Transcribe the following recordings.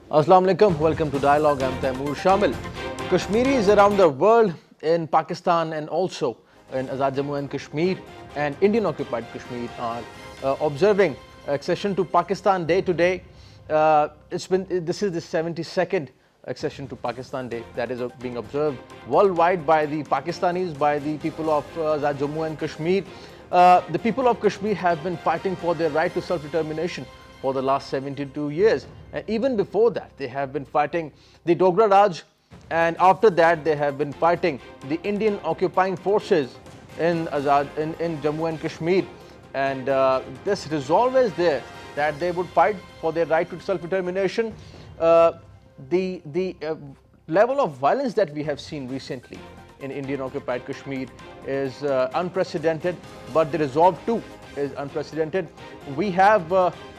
Assalamu alaikum, welcome to Dialogue. I'm Taimur. Shamil. Kashmiris around the world, in Pakistan and also in Azad Jammu and Kashmir and Indian occupied Kashmir are observing accession to Pakistan Day today. This is the 72nd accession to Pakistan Day that is being observed worldwide by the Pakistanis, by the people of Azad Jammu and Kashmir. The people of Kashmir have been fighting for their right to self-determination for the last 72 years. And even before that, they have been fighting the Dogra Raj, and after that, they have been fighting the Indian occupying forces in Jammu and Kashmir. And this resolve is there that they would fight for their right to self-determination. The level of violence that we have seen recently in Indian occupied Kashmir is unprecedented, but the resolve too is unprecedented. We have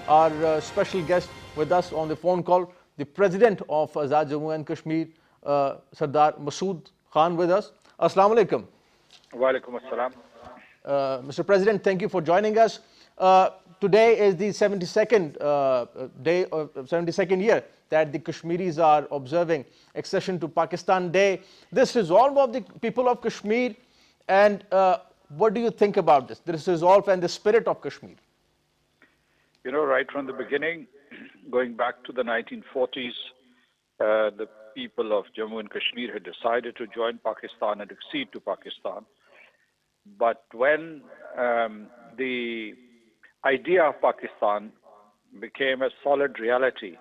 our special guest with us on the phone call, the President of Azad Jammu and Kashmir, Sardar Masood Khan, with us. Assalamu alaikum. Wa alaikum assalam. Mr. President, thank you for joining us. Today is the 72nd day, 72nd year that the Kashmiris are observing accession to Pakistan Day. This resolve of the people of Kashmir, and what do you think about this resolve and the spirit of Kashmir? You know, right from the beginning, going back to the 1940s, the people of Jammu and Kashmir had decided to join Pakistan and accede to Pakistan. But when the idea of Pakistan became a solid reality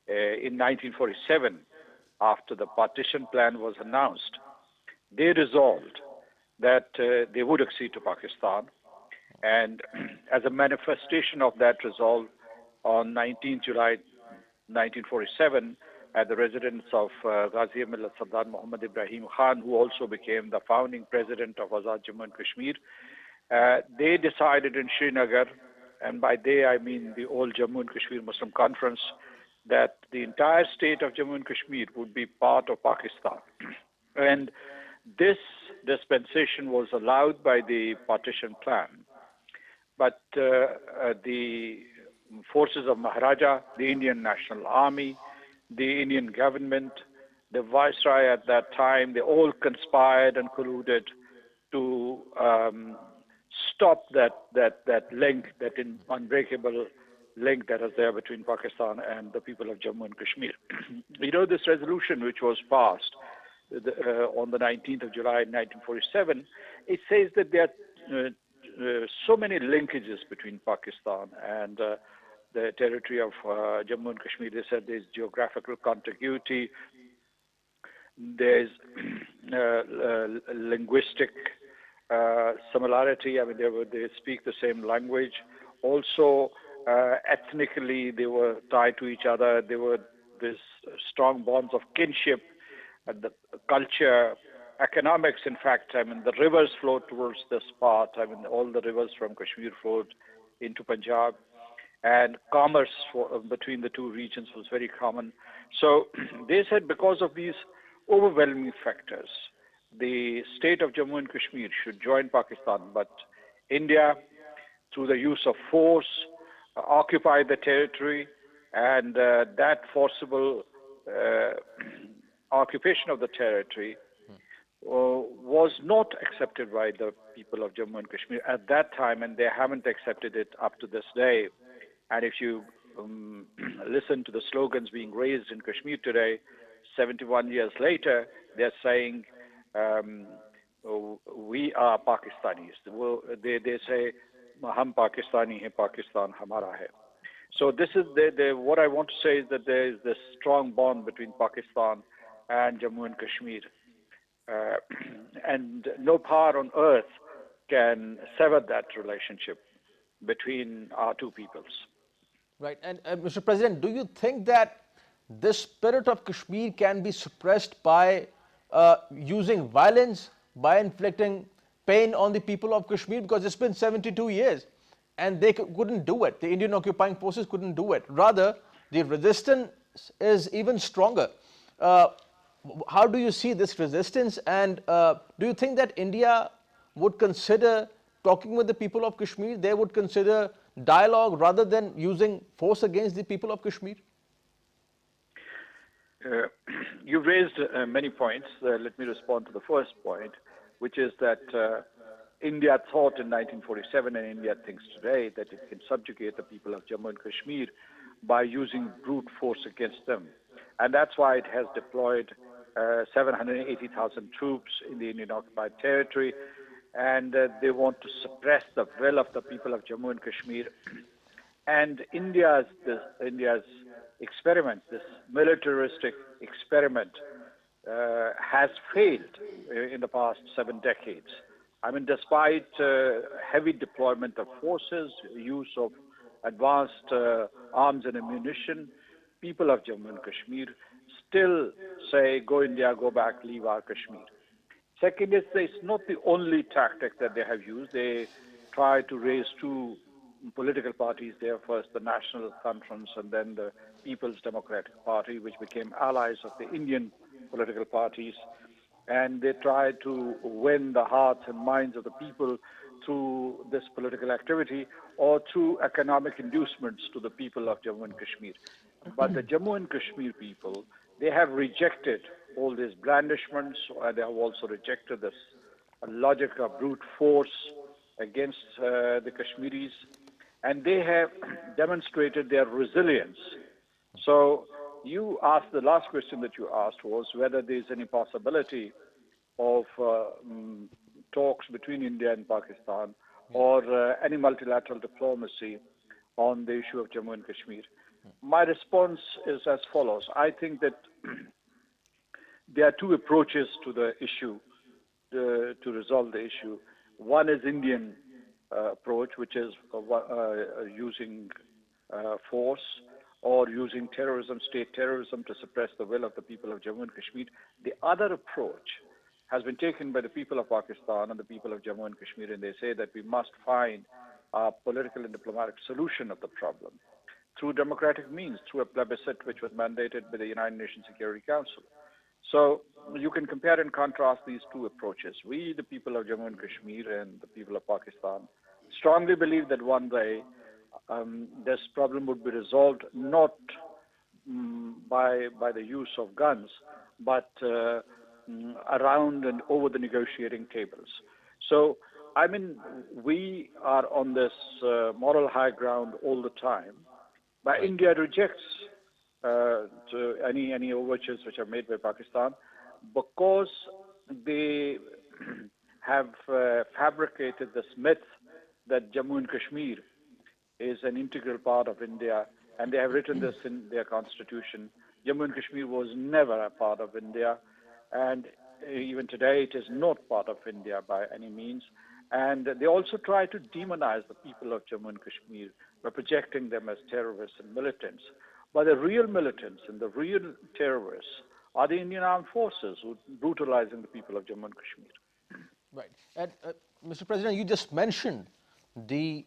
in 1947, after the partition plan was announced, they resolved that they would accede to Pakistan. And as a manifestation of that resolve, on 19 July 1947, at the residence of Ghazi Millat Sardar Muhammad Ibrahim Khan, who also became the founding president of Azad Jammu and Kashmir, they decided in Srinagar, and by they I mean the old Jammu and Kashmir Muslim Conference, that the entire state of Jammu and Kashmir would be part of Pakistan. And this dispensation was allowed by the partition plan. But the forces of Maharaja, the Indian National Army, the Indian government, the Viceroy at that time, they all conspired and colluded to stop that link, that unbreakable link that is there between Pakistan and the people of Jammu and Kashmir. You know, this resolution which was passed on the 19th of July 1947, it says that there are so many linkages between Pakistan and the territory of Jammu and Kashmir. They said there's geographical contiguity, there's linguistic similarity. I mean, they speak the same language. Also, ethnically, they were tied to each other. There were these strong bonds of kinship, and the culture, economics. In fact, I mean, the rivers flowed towards this part. I mean, all the rivers from Kashmir flowed into Punjab, and commerce between the two regions was very common. So they said because of these overwhelming factors, the state of Jammu and Kashmir should join Pakistan, but India, through the use of force, occupied the territory, and that forcible occupation of the territory was not accepted by the people of Jammu and Kashmir at that time, and they haven't accepted it up to this day. And if you listen to the slogans being raised in Kashmir today, 71 years later, they're saying, we are Pakistanis. They say, Hum Pakistani hai, Pakistan hamara hai. So this is what I want to say is that there is this strong bond between Pakistan and Jammu and Kashmir. And no power on earth can sever that relationship between our two peoples. Right. And Mr. President, do you think that this spirit of Kashmir can be suppressed by using violence, by inflicting pain on the people of Kashmir? Because it's been 72 years and they couldn't do it. The Indian occupying forces couldn't do it. Rather, the resistance is even stronger. How do you see this resistance, and do you think that India would consider talking with the people of Kashmir? They would consider dialogue rather than using force against the people of Kashmir? Uh, you've raised many points. Let me respond to the first point, which is that India thought in 1947 and India thinks today that it can subjugate the people of Jammu and Kashmir by using brute force against them. And that's why it has deployed 780,000 troops in the Indian occupied territory. And they want to suppress the will of the people of Jammu and Kashmir. And India's experiment, this militaristic experiment, has failed in the past 7 decades. I mean, despite heavy deployment of forces, use of advanced arms and ammunition, people of Jammu and Kashmir still say, "Go India, go back, leave our Kashmir." Second is, it's not the only tactic that they have used. They try to raise two political parties there, first the National Conference and then the People's Democratic Party, which became allies of the Indian political parties. And they try to win the hearts and minds of the people through this political activity or through economic inducements to the people of Jammu and Kashmir. But the Jammu and Kashmir people, they have rejected all these blandishments, and they have also rejected this logic of brute force against the Kashmiris, and they have demonstrated their resilience. So you asked, the last question that you asked was whether there is any possibility of talks between India and Pakistan or any multilateral diplomacy on the issue of Jammu and Kashmir. My response is as follows. I think that there are two approaches to the issue to resolve the issue. One is Indian approach, which is using force or using terrorism, state terrorism, to suppress the will of the people of Jammu and Kashmir. The other approach has been taken by the people of Pakistan and the people of Jammu and Kashmir, and they say that we must find a political and diplomatic solution of the problem through democratic means, through a plebiscite which was mandated by the United Nations Security Council. So you can compare and contrast these two approaches. We, the people of Jammu and Kashmir and the people of Pakistan, strongly believe that one day this problem would be resolved not by the use of guns, but around and over the negotiating tables. So, I mean, we are on this moral high ground all the time, but India rejects to any overtures which are made by Pakistan because they have fabricated this myth that Jammu and Kashmir is an integral part of India, and they have written this in their constitution. Jammu and Kashmir was never a part of India, and even today it is not part of India by any means. And they also try to demonize the people of Jammu and Kashmir by projecting them as terrorists and militants. But the real militants and the real terrorists are the Indian armed forces who are brutalizing the people of Jammu and Kashmir. Right. And Mr. President, you just mentioned the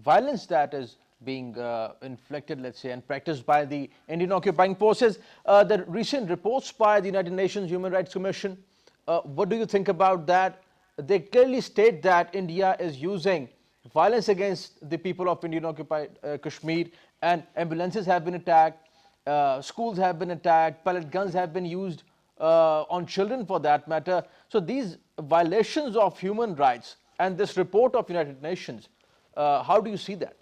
violence that is being inflicted, let's say, and practiced by the Indian occupying forces. The recent reports by the United Nations Human Rights Commission, what do you think about that? They clearly state that India is using violence against the people of Indian occupied Kashmir, and ambulances have been attacked, schools have been attacked, pellet guns have been used on children for that matter. So these violations of human rights and this report of United Nations, how do you see that?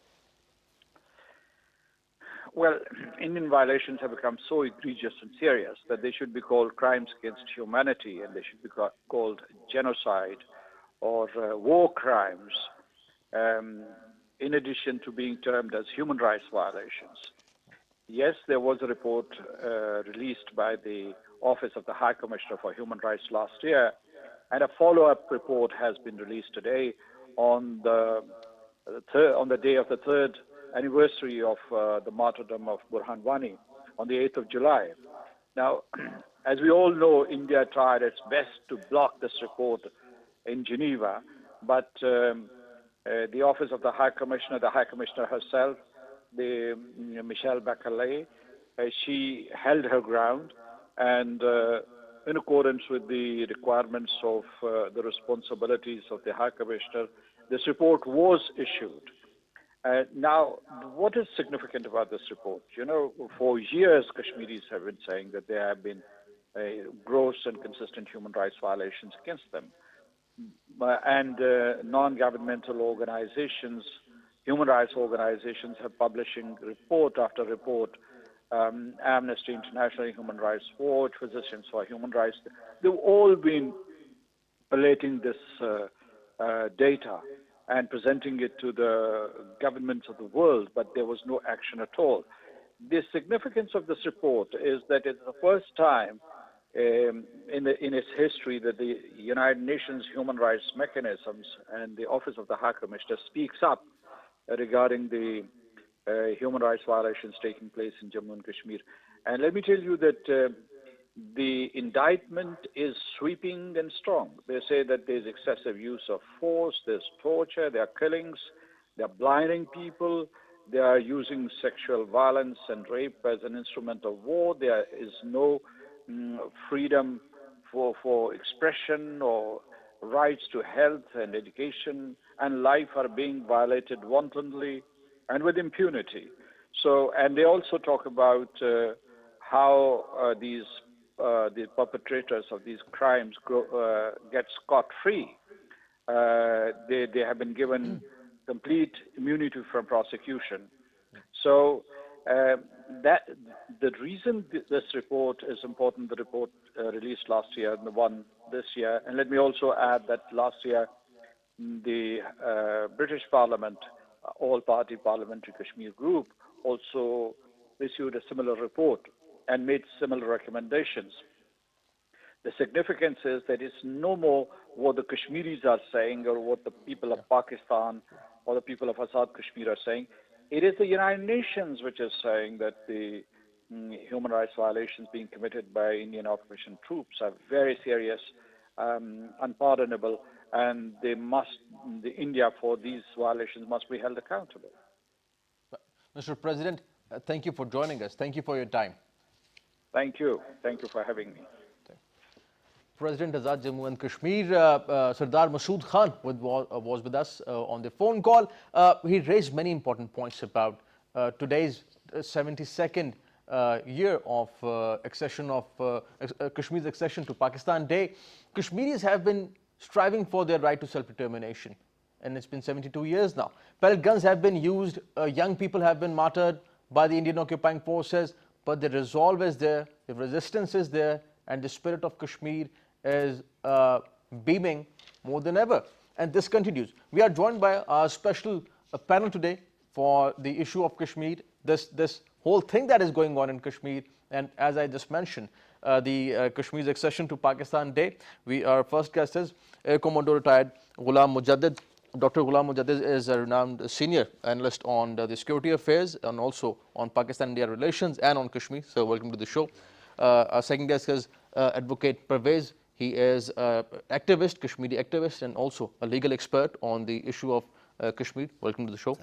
Well, Indian violations have become so egregious and serious that they should be called crimes against humanity, and they should be called genocide or war crimes, in addition to being termed as human rights violations. Yes, there was a report released by the Office of the High Commissioner for Human Rights last year, and a follow-up report has been released today on the day of the third anniversary of the martyrdom of Burhan Wani on the 8th of July. Now, as we all know, India tried its best to block this report in Geneva, but the Office of the High Commissioner herself, Michelle Bachelet, she held her ground, and in accordance with the requirements of the responsibilities of the High Commissioner, this report was issued. Now, what is significant about this report? You know, for years, Kashmiris have been saying that there have been gross and consistent human rights violations against them. And non-governmental organizations, human rights organizations have publishing report after report. Amnesty International, Human Rights Watch, Physicians for Human Rights, they've all been collating this data and presenting it to the governments of the world, but there was no action at all. The significance of this report is that it's the first time in its history that the United Nations human rights mechanisms and the Office of the High Commissioner speaks up regarding the human rights violations taking place in Jammu and Kashmir. And let me tell you that the indictment is sweeping and strong. They say that there's excessive use of force, there's torture, there are killings, they're blinding people, they are using sexual violence and rape as an instrument of war. There is no freedom for expression or rights to health and education and life are being violated wantonly and with impunity. So, and they also talk about how the perpetrators of these crimes get scot-free. They have been given complete immunity from prosecution. So that the reason this report is important, the report released last year and the one this year, and let me also add that last year the British Parliament, all-party parliamentary Kashmir group, also issued a similar report and made similar recommendations. The significance is that it's no more what the Kashmiris are saying or what the people of Pakistan or the people of Azad Kashmir are saying. It is the United Nations which is saying that the human rights violations being committed by Indian occupation troops are very serious, unpardonable, and India for these violations must be held accountable. Mr. President, thank you for joining us. Thank you for your time. Thank you. Thank you for having me. President Azad Jammu and Kashmir, Sardar Masood Khan was with us on the phone call. He raised many important points about today's 72nd year of Kashmir's accession to Pakistan Day. Kashmiris have been striving for their right to self-determination, and it's been 72 years now. Pellet guns have been used, young people have been martyred by the Indian occupying forces, but the resolve is there, the resistance is there, and the spirit of Kashmir is beaming more than ever. And this continues. We are joined by our special panel today for the issue of Kashmir, this whole thing that is going on in Kashmir, and as I just mentioned, the Kashmir's accession to Pakistan Day. Our first guest is Air Commodore retired Ghulam Mujadid. Dr. Ghulam Mujadid is a renowned senior analyst on the security affairs and also on Pakistan-India relations and on Kashmir. So welcome to the show. Our second guest is Advocate Parvaiz. He is an activist, Kashmiri activist, and also a legal expert on the issue of Kashmir. Welcome to the show,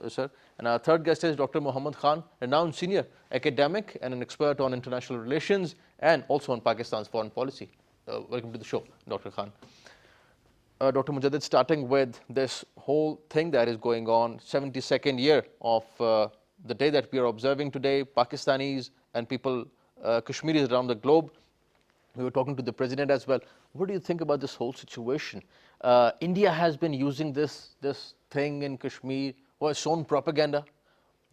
sir. And our third guest is Dr. Muhammad Khan, renowned senior academic and an expert on international relations and also on Pakistan's foreign policy. Welcome to the show, Dr. Khan. Dr. Mujadid, starting with this whole thing that is going on, 72nd year of the day that we are observing today, Pakistanis and people, Kashmiris around the globe. We were talking to the president as well. What do you think about this whole situation? India has been using this thing in Kashmir for its own propaganda,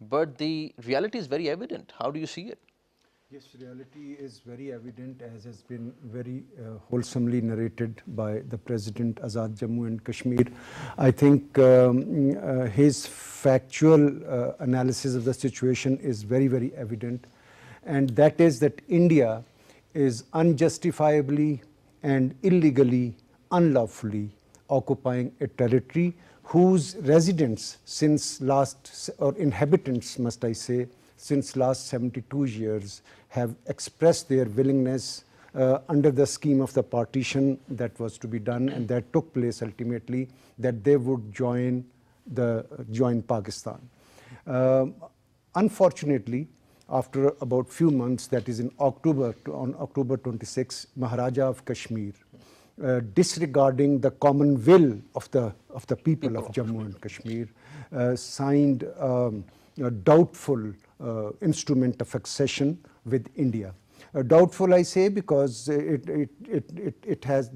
but the reality is very evident. How do you see it? Yes, reality is very evident, as has been very wholesomely narrated by the President Azad Jammu and Kashmir. I think his factual analysis of the situation is very, very evident, and that is that India is unjustifiably and illegally, unlawfully occupying a territory whose residents inhabitants, must I say, since last 72 years have expressed their willingness under the scheme of the partition that was to be done and that took place ultimately, that they would join Pakistan. Unfortunately, after about few months, that is on October 26, Maharaja of Kashmir disregarding the common will of the people of Jammu and Kashmir, signed a doubtful instrument of accession with India. Doubtful, I say, because there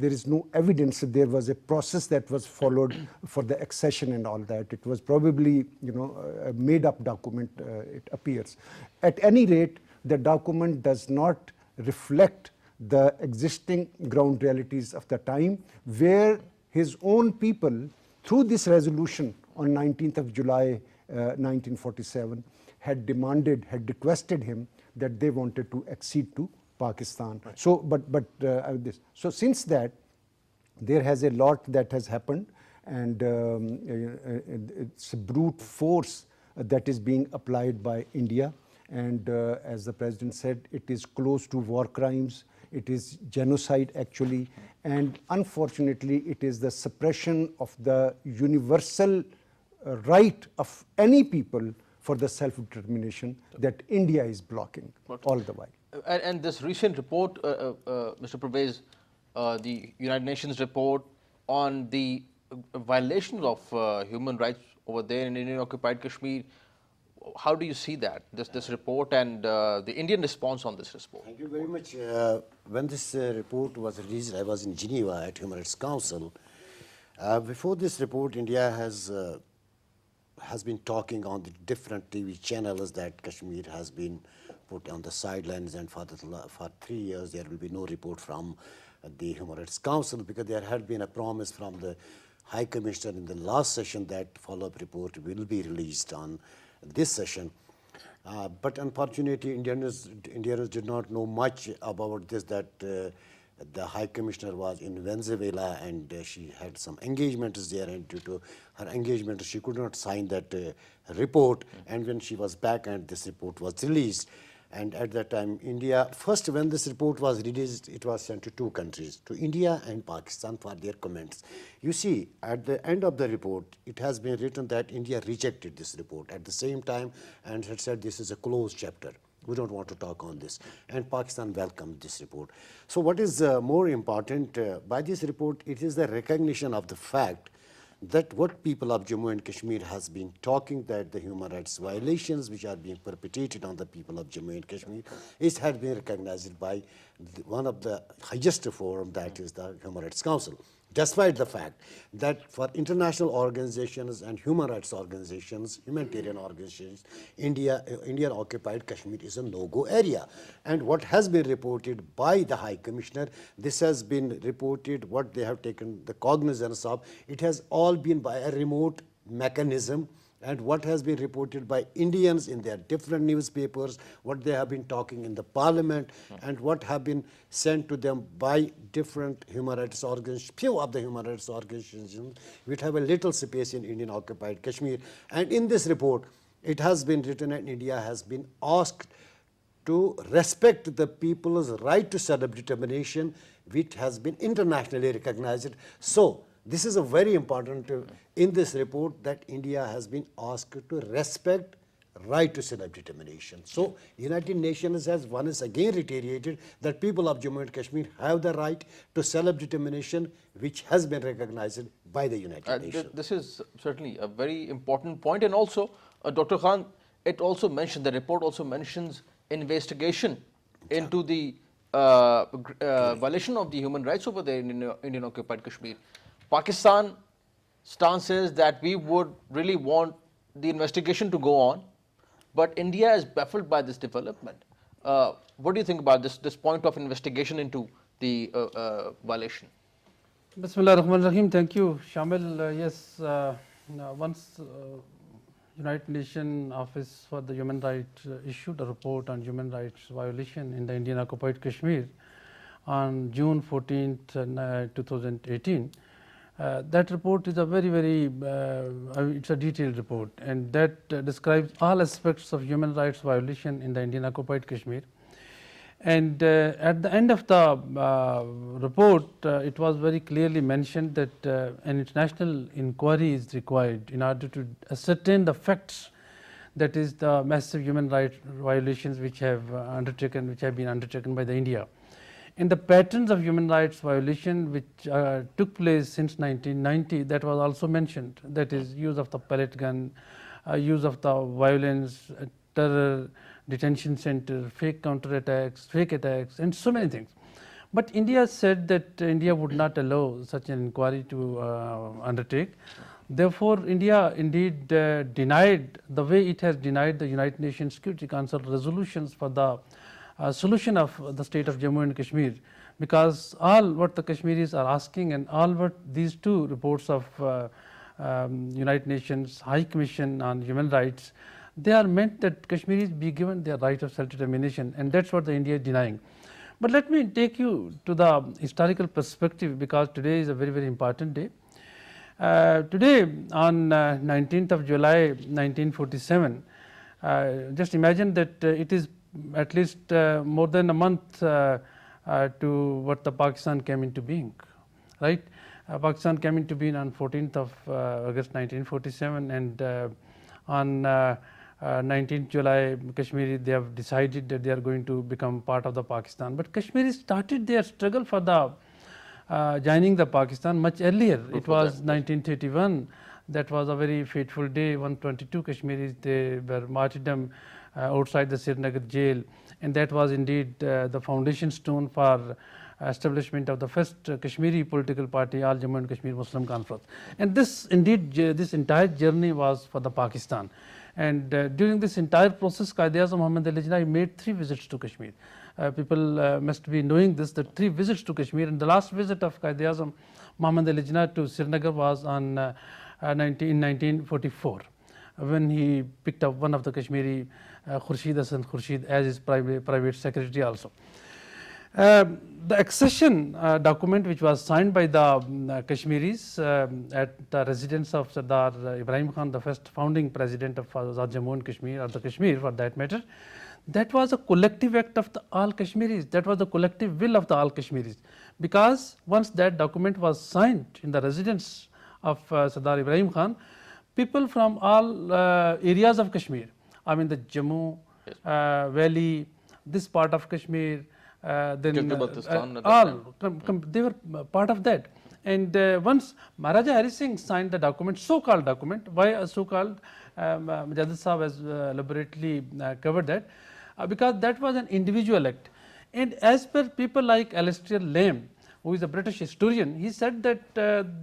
is no evidence that there was a process that was followed for the accession and all that. It was probably, a made-up document, it appears. At any rate, the document does not reflect the existing ground realities of the time, where his own people, through this resolution on 19th of July 1947, had requested him that they wanted to accede to Pakistan. Right. So since that, there has a lot that has happened, and it's a brute force that is being applied by India. And as the President said, it is close to war crimes. It is genocide, actually. And unfortunately, it is the suppression of the universal right of any people for the self-determination that India is blocking all the while. And this recent report, Mr. Parvaiz, the United Nations report on the violations of human rights over there in Indian-occupied Kashmir, how do you see that, this report and the Indian response on this report? Thank you very much. When this report was released, I was in Geneva at Human Rights Council. Before this report, India has been talking on the different TV channels that Kashmir has been put on the sidelines, and for 3 years there will be no report from the Human Rights Council, because there had been a promise from the High Commissioner in the last session that follow-up report will be released on this session. But unfortunately, Indians did not know much about this, that the High Commissioner was in Venezuela and she had some engagements there, and due to her engagement she could not sign that report. And when she was back and this report was released, and at that time India, first when this report was released, it was sent to 2 countries, to India and Pakistan, for their comments. You see, at the end of the report, it has been written that India rejected this report at the same time and had said this is a closed chapter. We don't want to talk on this. And Pakistan welcomed this report. So what is more important, by this report, it is the recognition of the fact that what people of Jammu and Kashmir has been talking, that the human rights violations which are being perpetrated on the people of Jammu and Kashmir had been recognized by one of the highest forum, that is the Human Rights Council. Despite the fact that for international organizations and human rights organizations, humanitarian organizations, Indian-occupied Kashmir is a no-go area. And what has been reported by the High Commissioner, this has been reported, what they have taken the cognizance of, it has all been by a remote mechanism. And what has been reported by Indians in their different newspapers, what they have been talking in the parliament, and what have been sent to them by different human rights organizations, few of the human rights organizations, which have a little space in Indian-occupied Kashmir. And in this report, it has been written that India has been asked to respect the people's right to self-determination, which has been internationally recognized. So, this is a very important in this report, that India has been asked to respect right to self-determination. So United Nations has once again reiterated that people of Jammu and Kashmir have the right to self-determination, which has been recognized by the United Nations. This is certainly a very important point. And also, Dr. Khan, it also mentioned, the report also mentions investigation into the violation of the human rights over there in Indian-occupied Kashmir. Pakistan stance is that we would really want the investigation to go on, but India is baffled by this development. What do you think about this point of investigation into the violation? Bismillah ar-Rahman ar-Rahim. Thank you, Shamil. Yes, once United Nations Office for the Human Rights issued a report on human rights violation in the Indian occupied Kashmir on June 14th, 2018. That report is a very, it's a detailed report, and that describes all aspects of human rights violation in the Indian occupied Kashmir. And at the end of the report, it was very clearly mentioned that an international inquiry is required in order to ascertain the facts, that is the massive human rights violations which have been undertaken by the India. and the patterns of human rights violation which took place since 1990, that was also mentioned, that is use of the pellet gun, use of the violence, terror, detention center, fake counterattacks, fake attacks, and so many things. But India said that India would not allow such an inquiry to undertake. Therefore, India indeed denied, the way it has denied the United Nations Security Council resolutions for the solution of the state of Jammu and Kashmir, because all what the Kashmiris are asking and all what these two reports of United Nations High Commission on Human Rights, they are meant that Kashmiris be given their right of self-determination, and that's what the India is denying. But let me take you to the historical perspective, because today is a very, very important day. Today on 19th of July 1947, just imagine that it is at least more than a month to what the Pakistan came into being, right? Pakistan came into being on 14th of August 1947, and on 19th July, Kashmiri, they have decided that they are going to become part of the Pakistan. But Kashmiris started their struggle for the joining the Pakistan much earlier. It was 1931. That was a very fateful day. 122 Kashmiris, they were martyrdom outside the Srinagar jail, and that was indeed the foundation stone for establishment of the first Kashmiri political party, All Jammu and Kashmir Muslim Conference. And this indeed, this entire journey was for the Pakistan. And during this entire process, Quaid-e-Azam Muhammad Ali Jinnah made 3 visits to Kashmir. People must be knowing this, that 3 visits to Kashmir, and the last visit of Quaid-e-Azam Muhammad Ali Jinnah to Srinagar was on in 1944, when he picked up one of the Kashmiri, Khurshid Hasan Khurshid, as his private secretary also. The accession document, which was signed by the Kashmiris at the residence of Sardar Ibrahim Khan, the first founding president of Azad Jammu and Kashmir, or the Kashmir for that matter, that was a collective act of the all Kashmiris. That was the collective will of the all Kashmiris. Because once that document was signed in the residence of Sardar Ibrahim Khan, people from all areas of Kashmir, I mean the Jammu Valley, this part of Kashmir, then all they were part of that. And once Maharaja Hari Singh signed the document, so-called document, why a so-called, Mujadid Sahab has elaborately covered that, because that was an individual act. And as per people like Alistair Lamb, who is a British historian, he said that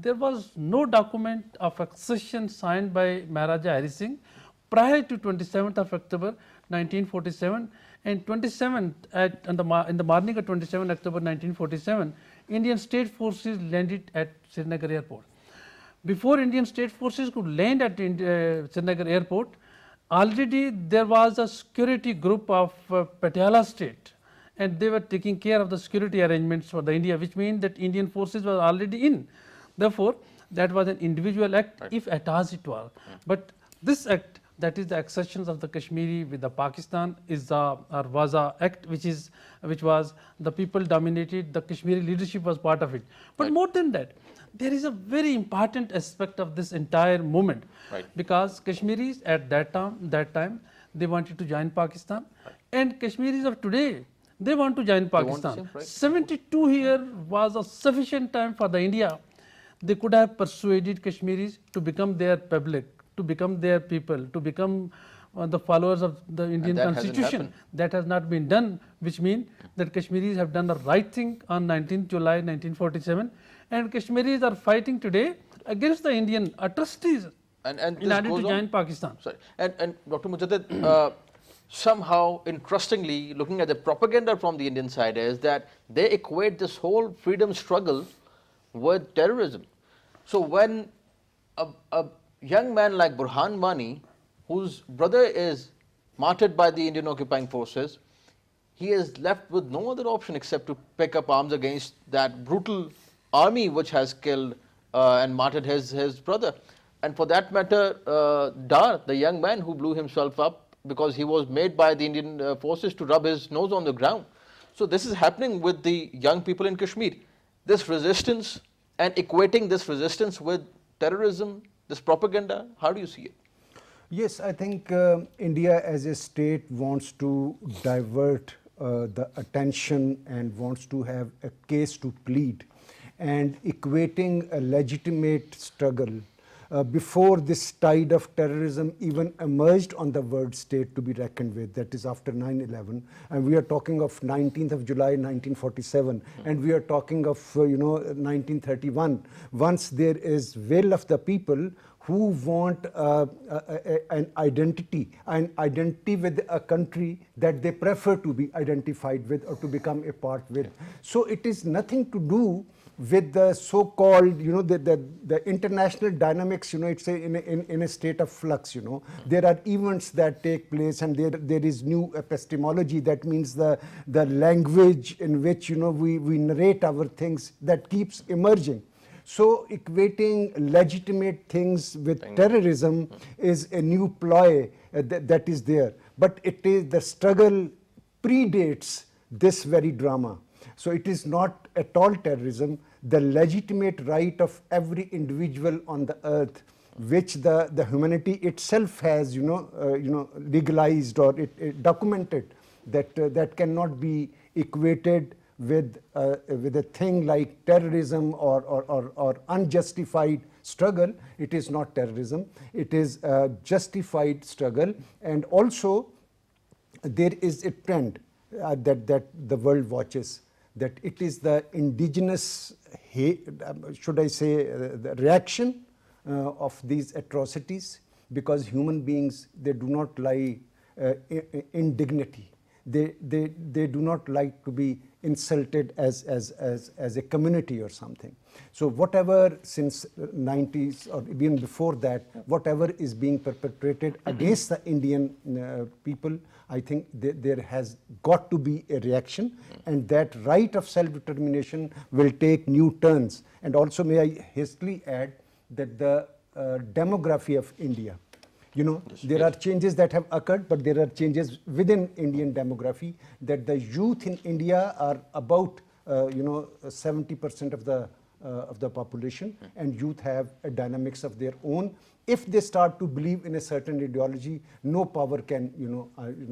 there was no document of accession signed by Maharaja Hari Singh prior to 27th of October 1947, and 27th in the morning of 27 October 1947, Indian state forces landed at Srinagar airport. Before Indian state forces could land at Srinagar airport, already there was a security group of Patiala state, and they were taking care of the security arrangements for the India, which means that Indian forces were already in. Therefore, that was an individual act, if at all it was. But this act, that is the accessions of the Kashmiri with the Pakistan, is the was a act which was the people dominated, the Kashmiri leadership was part of it. But more than that, there is a very important aspect of this entire movement, because Kashmiris at that time they wanted to join Pakistan, and Kashmiris of today, they want to join Pakistan. 72 here was a sufficient time for the India. They could have persuaded Kashmiris to become their public, to become their people, to become the followers of the Indian constitution. That has not been done, which means that Kashmiris have done the right thing on 19th July 1947, and Kashmiris are fighting today against the Indian atrocities in order to join Pakistan. Sorry. And Dr. Mujadid, somehow interestingly, looking at the propaganda from the Indian side, is that they equate this whole freedom struggle with terrorism. So when a young man like Burhan Wani, whose brother is martyred by the Indian occupying forces, he is left with no other option except to pick up arms against that brutal army which has killed and martyred his brother. And for that matter, Dar, the young man who blew himself up because he was made by the Indian forces to rub his nose on the ground. So this is happening with the young people in Kashmir. This resistance and equating this resistance with terrorism, this propaganda, how do you see it? Yes, I think India as a state wants to divert the attention and wants to have a case to plead, and equating a legitimate struggle before this tide of terrorism even emerged on the world state to be reckoned with, that is after 9/11, and we are talking of 19th of July 1947, and we are talking of 1931. Once there is will of the people who want an identity with a country that they prefer to be identified with or to become a part with. So it is nothing to do with the so-called, the international dynamics, it's in a state of flux, There are events that take place, and there is new epistemology, that means the language in which, we narrate our things, that keeps emerging. So equating legitimate things with terrorism is a new ploy that is there. But the struggle predates this very drama. So it is not at all terrorism. The legitimate right of every individual on the earth, which the humanity itself has, legalized or it documented, that cannot be equated with a thing like terrorism or unjustified struggle. It is not terrorism. It is a justified struggle, and also there is a trend that the world watches, that it is the indigenous, should I say, the reaction of these atrocities, because human beings, they do not lie in dignity. They do not like to be insulted as a community or something. So whatever since 90s or even before that, whatever is being perpetrated against the Indian people, I think there has got to be a reaction, and that right of self-determination will take new turns. And also may I hastily add that the demography of India, there are changes that have occurred, but there are changes within Indian demography, that the youth in India are about 70% of the population, and youth have a dynamics of their own. If they start to believe in a certain ideology, no power can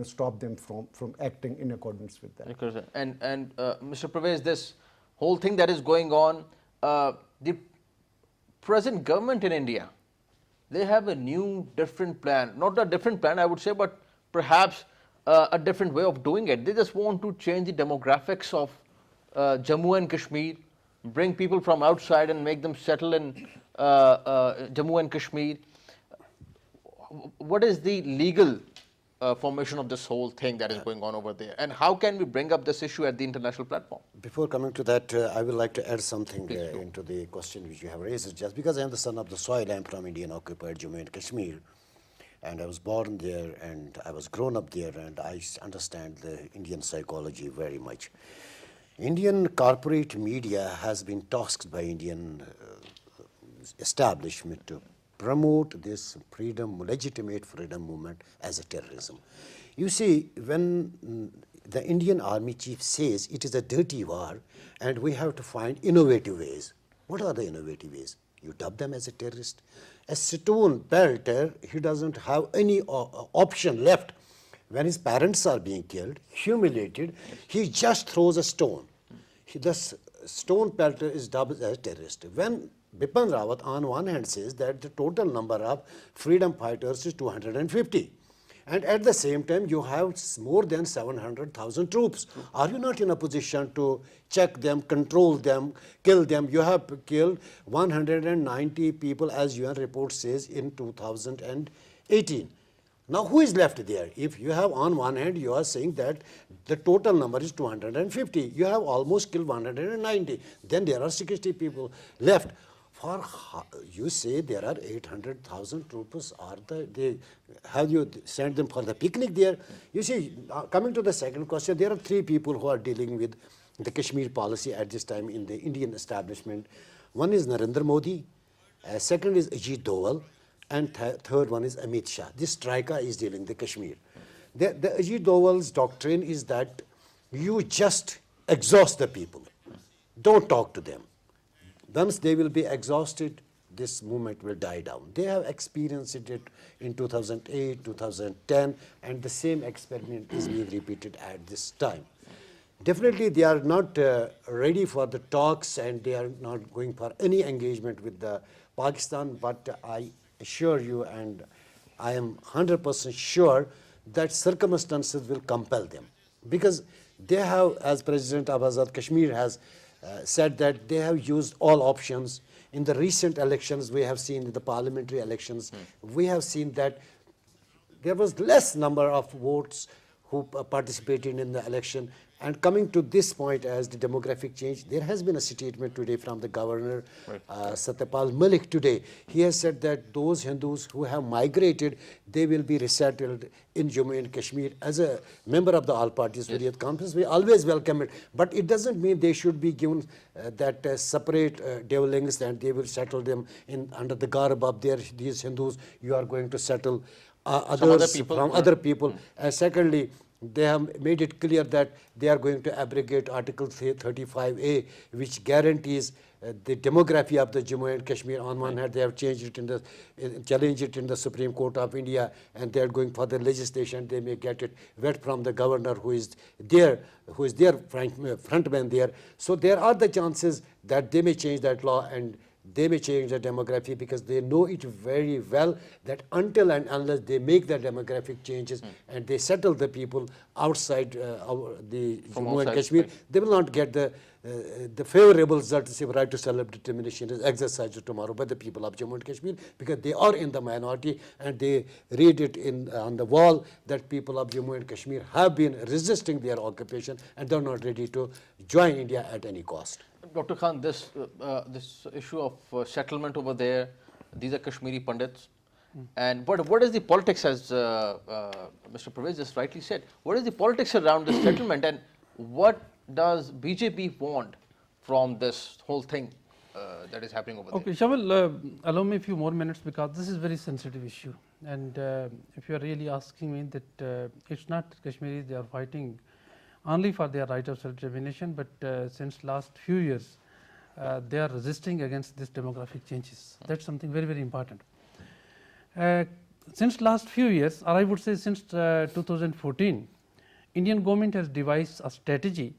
stop them from acting in accordance with that. And Mr. Parvaiz, this whole thing that is going on, the present government in India, they have a new, different plan. Not a different plan, I would say, but perhaps a different way of doing it. They just want to change the demographics of Jammu and Kashmir, bring people from outside and make them settle in Jammu and Kashmir. What is the legal formation of this whole thing that is going on over there, and how can we bring up this issue at the international platform? Before coming to that, I would like to add something into the question which you have raised. Just because I am the son of the soil, I am from Indian occupied Jammu and Kashmir, and I was born there and I was grown up there, and I understand the Indian psychology very much. Indian corporate media has been tasked by Indian establishment to promote this freedom, legitimate freedom movement as a terrorism. You see, when the Indian Army chief says it is a dirty war and we have to find innovative ways, what are the innovative ways? You dub them as a terrorist. A stone pelter, he doesn't have any option left. When his parents are being killed, humiliated, he just throws a stone. The stone pelter is dubbed as a terrorist. When Bipin Rawat on one hand says that the total number of freedom fighters is 250, and at the same time you have more than 700,000 troops. Are you not in a position to check them, control them, kill them? You have killed 190 people, as UN report says, in 2018. Now who is left there? If you have on one hand, you are saying that the total number is 250. You have almost killed 190. Then there are 60 people left. For you say there are 800,000 troops. Have you sent them for the picnic there? You see, coming to the second question, there are three people who are dealing with the Kashmir policy at this time in the Indian establishment. One is Narendra Modi, second is Ajit Doval, and third one is Amit Shah. This trika is dealing the Kashmir. The Ajit Doval's doctrine is that you just exhaust the people. Don't talk to them. Once they will be exhausted, this movement will die down. They have experienced it in 2008, 2010, and the same experiment is being repeated at this time. Definitely, they are not ready for the talks and they are not going for any engagement with the Pakistan. But I assure you, and I am 100% sure that circumstances will compel them, because they have, as President of Azad Kashmir has said, that they have used all options. In the recent elections, we have seen in the parliamentary elections, we have seen that there was less number of votes who participated in the election. And coming to this point as the demographic change, there has been a statement today from the governor, Satyapal Malik today. He has said that those Hindus who have migrated, they will be resettled in Jammu and Kashmir. As a member of the All Parties Hurriyat Conference, we always welcome it. But it doesn't mean they should be given that separate dwellings and they will settle them in under the garb of these Hindus. You are going to settle others from other people. Secondly, they have made it clear that they are going to abrogate Article 35A, which guarantees the demography of the Jammu and Kashmir. On one hand, they have changed it challenged it in the Supreme Court of India, and they are going for the legislation. They may get it vet from the governor, who is their frontman there. So there are the chances that they may change that law and they may change the demography, because they know it very well that until and unless they make the demographic changes and they settle the people outside the Jammu and Kashmir, they will not get the favorable results if right to self-determination is exercised tomorrow by the people of Jammu and Kashmir, because they are in the minority and they read it on the wall that people of Jammu and Kashmir have been resisting their occupation and they are not ready to join India at any cost. Dr. Khan, this issue of settlement over there, these are Kashmiri Pandits. And what is the politics, as Mr. Parvaiz just rightly said, what is the politics around this settlement, and what does BJP want from this whole thing that is happening over there? Okay, Shamil, allow me a few more minutes, because this is a very sensitive issue. And if you are really asking me that it's not Kashmiris, they are fighting only for their right of self-determination, but since last few years, they are resisting against these demographic changes. That's something very, very important. Since last few years, or I would say since 2014, Indian government has devised a strategy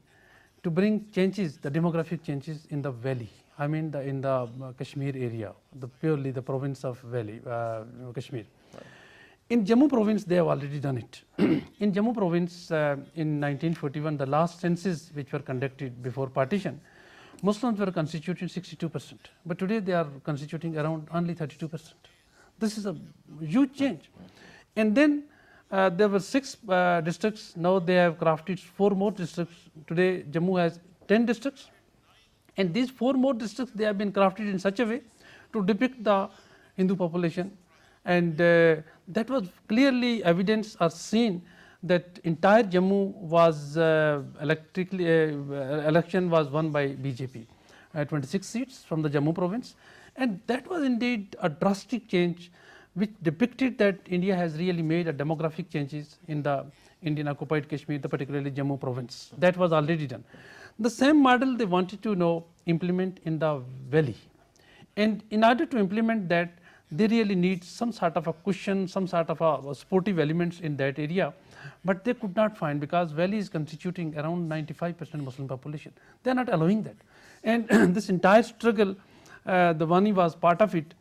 to bring changes, the demographic changes in the valley. I mean in the Kashmir area, purely the province of Valley, Kashmir. Right. In Jammu province, they have already done it. In Jammu province, in 1941, the last census which were conducted before partition, Muslims were constituting 62%, but today they are constituting around only 32%. This is a huge change. And then there were 6 districts, now they have crafted 4 more districts. Today Jammu has 10 districts, and these 4 more districts, they have been crafted in such a way to depict the Hindu population. And that was clearly evidence or seen that entire Jammu was election was won by BJP, 26 seats from the Jammu province, and that was indeed a drastic change which depicted that India has really made a demographic changes in the Indian occupied Kashmir, particularly Jammu province. That was already done. The same model they wanted to implement in the valley, and in order to implement that, they really need some sort of a cushion, some sort of a supportive elements in that area, but they could not find, because valley is constituting around 95% Muslim population. They are not allowing that. And this entire struggle, the Wani was part of it,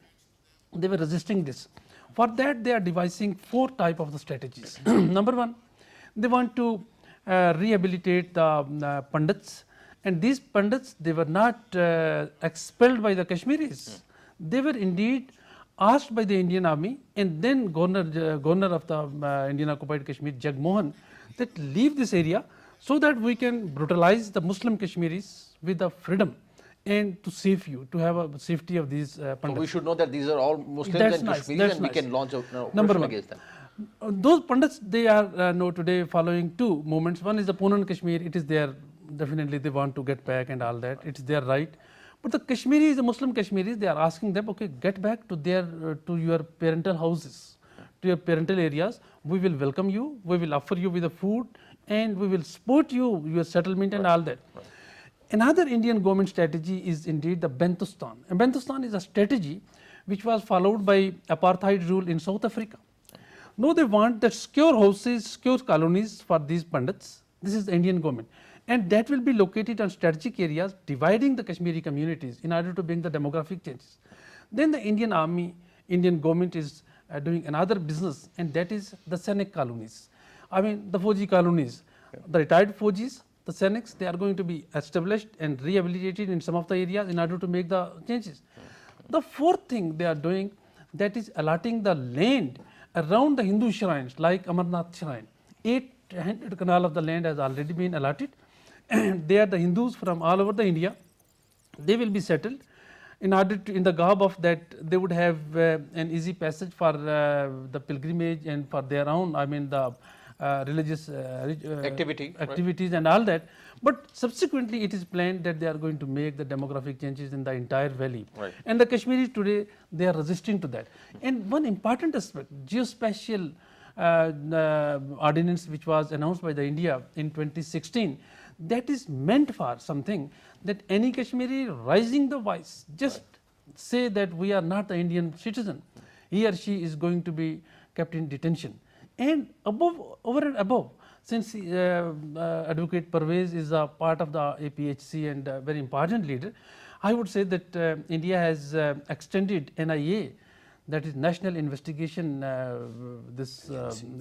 they were resisting this. For that, they are devising 4 types of the strategies. Number 1, they want to rehabilitate the Pandits, and these Pandits, they were not expelled by the Kashmiris. They were indeed asked by the Indian army, and then governor of the Indian occupied Kashmir, Jagmohan, that leave this area so that we can brutalize the Muslim Kashmiris with the freedom and to save you, to have a safety of these Pandits. So we should know that these are all Muslims and Kashmiris, and we can launch a operation against them. Those Pandits, they are now today following 2 movements. One is the Punan Kashmir, it is their, definitely they want to get back and all that, it's their right. But the Kashmiris, the Muslim Kashmiris, they are asking them, okay, get back to your parental houses, to your parental areas. We will welcome you, we will offer you with the food, and we will support you, your settlement and all that. Right. Another Indian government strategy is indeed the Bantustan. And Bantustan is a strategy which was followed by apartheid rule in South Africa. Now they want that secure houses, secure colonies for these Pandits. This is the Indian government. and that will be located on strategic areas dividing the Kashmiri communities in order to bring the demographic changes. Then the Indian army, Indian government is doing another business, and that is the Sainik colonies. I mean the Fauji colonies, the retired Faujis, the Sainiks, they are going to be established and rehabilitated in some of the areas in order to make the changes. The fourth thing they are doing, that is allotting the land around the Hindu shrines like Amarnath shrine. 800 canal of the land has already been allotted, and they are the Hindus from all over the India. They will be settled in order to, in the garb of that, they would have an easy passage for the pilgrimage and for their own, I mean the religious activities and all that. But subsequently it is planned that they are going to make the demographic changes in the entire valley. Right. And the Kashmiris today, they are resisting to that. And one important aspect, geospatial ordinance which was announced by the India in 2016, that is meant for something that any Kashmiri raising the voice, just say that we are not the Indian citizen, he or she is going to be kept in detention. And above, over and above, since Advocate Parvaiz is a part of the APHC and a very important leader, I would say that India has extended NIA, that is National Investigation this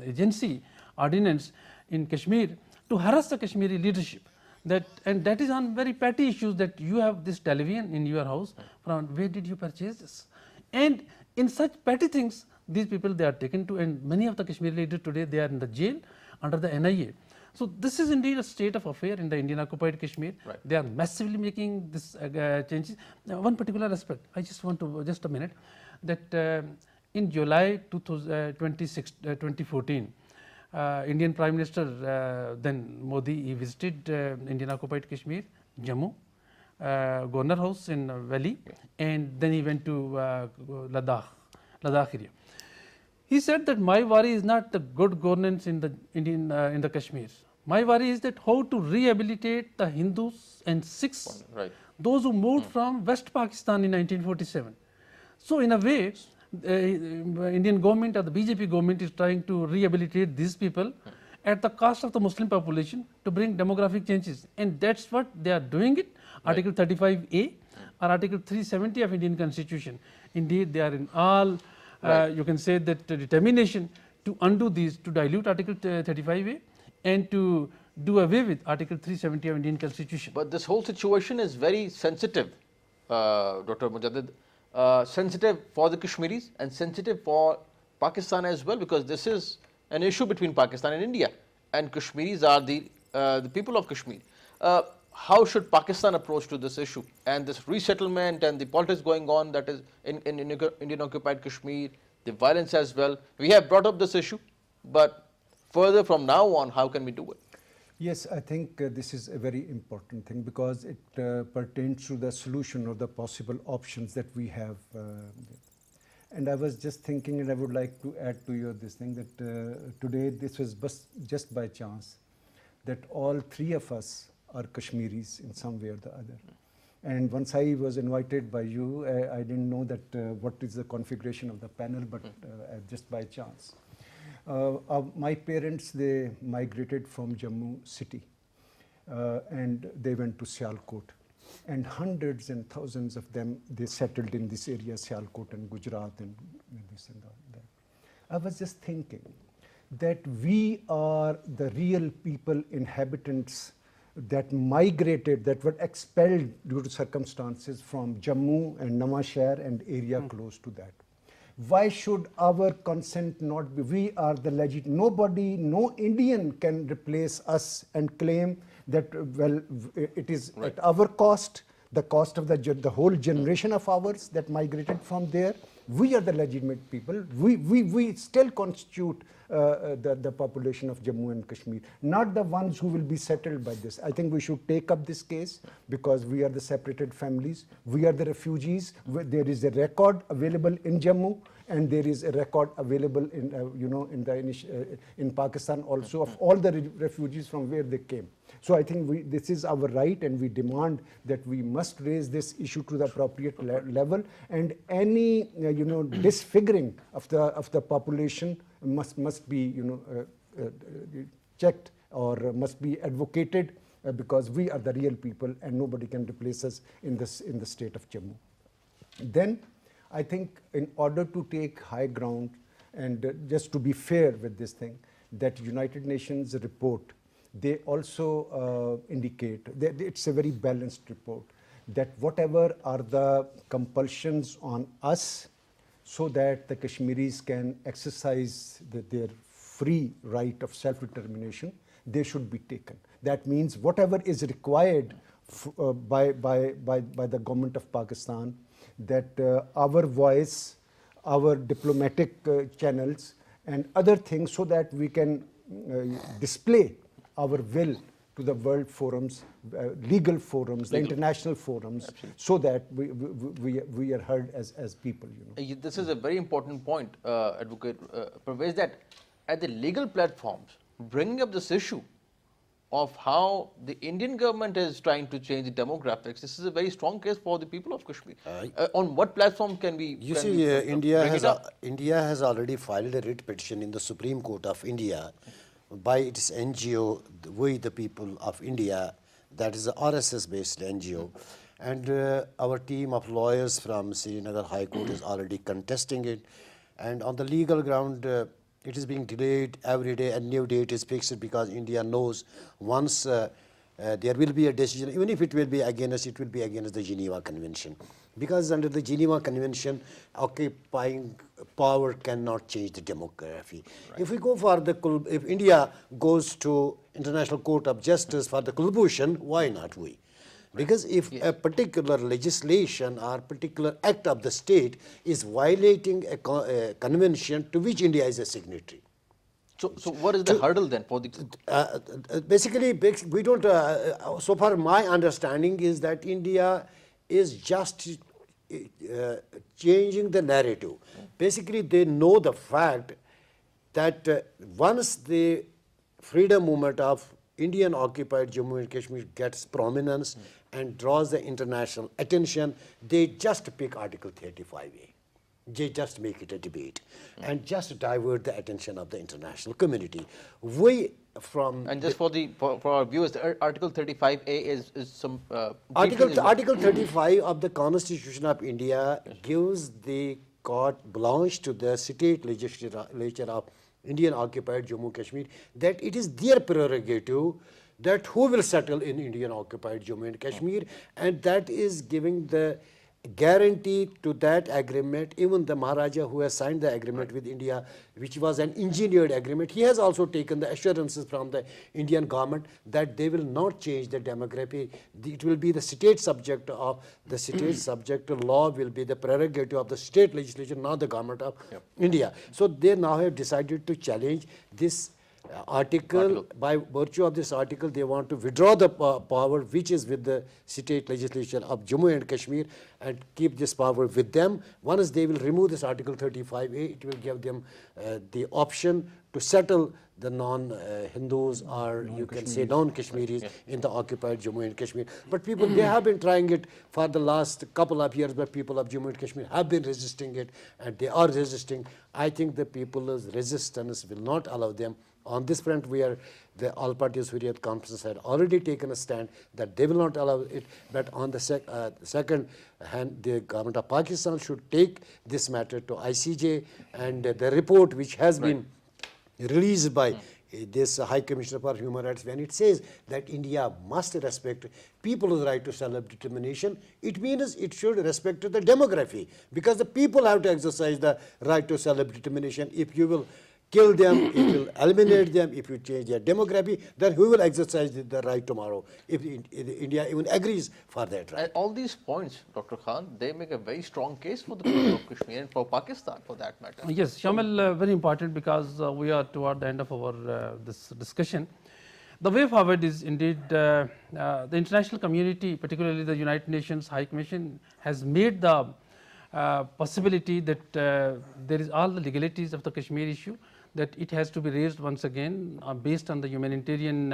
agency ordinance in Kashmir, to harass the Kashmiri leadership. That, and that is on very petty issues, that you have this television in your house, from where did you purchase this? And in such petty things, these people, they are taken to, and many of the Kashmiri leaders today, they are in the jail under the NIA. So this is indeed a state of affair in the Indian occupied Kashmir. Right. They are massively making this changes. Now, one particular aspect, I just want to, just a minute, that in July 2014, Indian Prime Minister then Modi, he visited Indian occupied Kashmir, Jammu, Governor House in Valley, and then he went to Ladakh area. He said that my worry is not the good governance in the Indian in the Kashmir. My worry is that how to rehabilitate the Hindus and Sikhs, Right. those who moved from West Pakistan in 1947. So in a way, Indian government or the BJP government is trying to rehabilitate these people at the cost of the Muslim population to bring demographic changes, and that's what they are doing it. Article 35A or Article 370 of Indian Constitution. Indeed, they are in all, you can say that determination to undo these, to dilute Article 35A and to do away with Article 370 of Indian Constitution. But this whole situation is very sensitive, Dr. Mujadid. Sensitive for the Kashmiris and sensitive for Pakistan as well, because this is an issue between Pakistan and India, and Kashmiris are the people of Kashmir. How should Pakistan approach to this issue and this resettlement and the politics going on that is in Indian occupied Kashmir, the violence as well? We have brought up this issue, but further from now on, how can we do it? Yes, I think this is a very important thing, because it pertains to the solution or the possible options that we have. And I was just thinking, and I would like to add to your this thing, that today this was just by chance that all three of us are Kashmiris in some way or the other. And once I was invited by you, I didn't know that what is the configuration of the panel, but just by chance. My parents, they migrated from Jammu city and they went to Sialkot, and hundreds and thousands of them, they settled in this area, Sialkot and Gujarat and this and that. I was just thinking that we are the real people, inhabitants that migrated, that were expelled due to circumstances from Jammu and Nawashahar and area close to that. Why should our consent not be? We are the legit. Nobody, no Indian can replace us and claim that, well, it is Right. at our cost, the cost of the whole generation of ours that migrated from there. We are the legitimate people. We still constitute the population of Jammu and Kashmir, not the ones who will be settled by this. I think we should take up this case, because we are the separated families. We are the refugees. There is a record available in Jammu, and there is a record available in in Pakistan also of all the refugees from where they came. So I think this is our right, and we demand that we must raise this issue to the appropriate level, and any disfiguring of the population must be checked or must be advocated because we are the real people and nobody can replace us in the state of Jammu. Then I think in order to take high ground and just to be fair with this thing, that United Nations report, they also indicate that it's a very balanced report, that whatever are the compulsions on us so that the Kashmiris can exercise their free right of self-determination, they should be taken. That means whatever is required by the government of Pakistan, that our voice, our diplomatic channels and other things, so that we can display our will to the world forums, legal forums, the international forums, so that we are heard as people. This is a very important point, Advocate Parvaiz, that at the legal platforms, bringing up this issue of how the Indian government is trying to change the demographics, this is a very strong case for the people of Kashmir. On what platform can we? You see, India has already filed a writ petition in the Supreme Court of India by its NGO, We the People of India, that is a RSS-based NGO, and our team of lawyers from Srinagar High Court is already contesting it, and on the legal ground, it is being delayed every day. A new date is fixed because India knows once there will be a decision, even if it will be against the Geneva Convention. Because under the Geneva Convention, occupying power cannot change the demography. Right. If we go for if India goes to International Court of Justice for the Kulbhushan, why not we? Because if a particular legislation or particular act of the state is violating a convention to which India is a signatory. So what is the hurdle then for the? Basically, we don't, so far my understanding is that India is just changing the narrative. Basically, they know the fact that once the freedom movement of Indian occupied Jammu and Kashmir gets prominence and draws the international attention, they just pick Article 35A. They just make it a debate and just divert the attention of the international community. And just for our viewers, Article 35A is some Article 35 of the Constitution of India gives the carte blanche to the state legislature of Indian occupied Jammu and Kashmir, that it is their prerogative that who will settle in Indian occupied Jammu and Kashmir, and that is giving the guarantee to that agreement. Even the Maharaja who has signed the agreement with India, which was an engineered agreement, he has also taken the assurances from the Indian government that they will not change the demography. It will be the state subject of the state subject law will be the prerogative of the state legislature, not the government of India. So they now have decided to challenge this article. By virtue of this article, they want to withdraw the power which is with the state legislature of Jammu and Kashmir and keep this power with them. Once they will remove this Article 35A, it will give them the option to settle the non-Hindus or you can say non-Kashmiris in the occupied Jammu and Kashmir. But people, they have been trying it for the last couple of years, but people of Jammu and Kashmir have been resisting it, and they are resisting. I think the people's resistance will not allow them. On this front, the All Parties Hurriyat Conference had already taken a stand that they will not allow it. But on the second hand, the government of Pakistan should take this matter to ICJ, and the report which has been released by this High Commissioner for Human Rights, when it says that India must respect people's right to self-determination, it means it should respect the demography, because the people have to exercise the right to self-determination. If you will kill them, if you will eliminate them, if you change their demography, then who will exercise the right tomorrow, if India even agrees for that right? And all these points, Dr. Khan, they make a very strong case for the people of Kashmir and for Pakistan for that matter. Yes, Shamil, very important, because we are toward the end of our this discussion. The way forward is indeed the international community, particularly the United Nations High Commission, has made the possibility that there is all the legalities of the Kashmir issue, that it has to be raised once again based on the humanitarian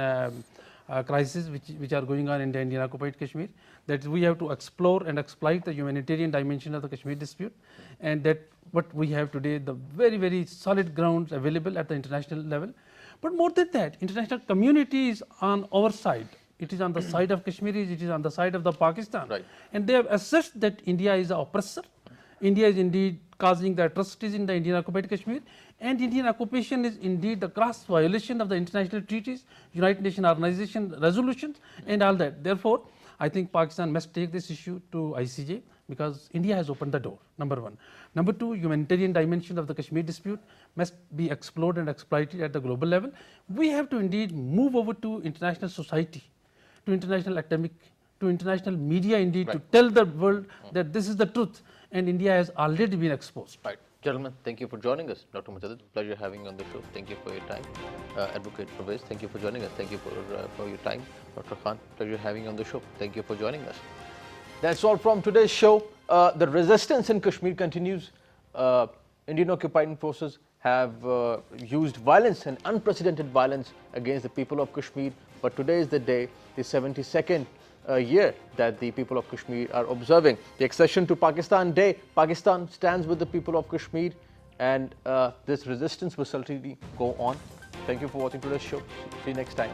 crisis which are going on in the Indian occupied Kashmir, that we have to explore and exploit the humanitarian dimension of the Kashmir dispute, and that what we have today, the very, very solid grounds available at the international level. But more than that, international community is on our side it is on the side of Kashmiris, it is on the side of the Pakistan. Right. And they have assessed that India is the oppressor. India is indeed causing the atrocities in the Indian occupied Kashmir, and Indian occupation is indeed the gross violation of the international treaties, United Nations Organization resolutions and all that. Therefore, I think Pakistan must take this issue to ICJ, because India has opened the door, number one. Number two, humanitarian dimension of the Kashmir dispute must be explored and exploited at the global level. We have to indeed move over to international society, to international academic, to international media indeed, to tell the world that this is the truth, and India has already been exposed. Right. Gentlemen, thank you for joining us. Dr. Mujadid, pleasure having you on the show. Thank you for your time. Advocate Parvaiz, thank you for joining us. Thank you for your time. Dr. Khan, pleasure having you on the show. Thank you for joining us. That's all from today's show. The resistance in Kashmir continues. Indian occupying forces have used violence and unprecedented violence against the people of Kashmir. But today is the day, the 72nd year that the people of Kashmir are observing the accession to Pakistan Day. Pakistan stands with the people of Kashmir, and this resistance will certainly go on. Thank you for watching today's show. See you next time.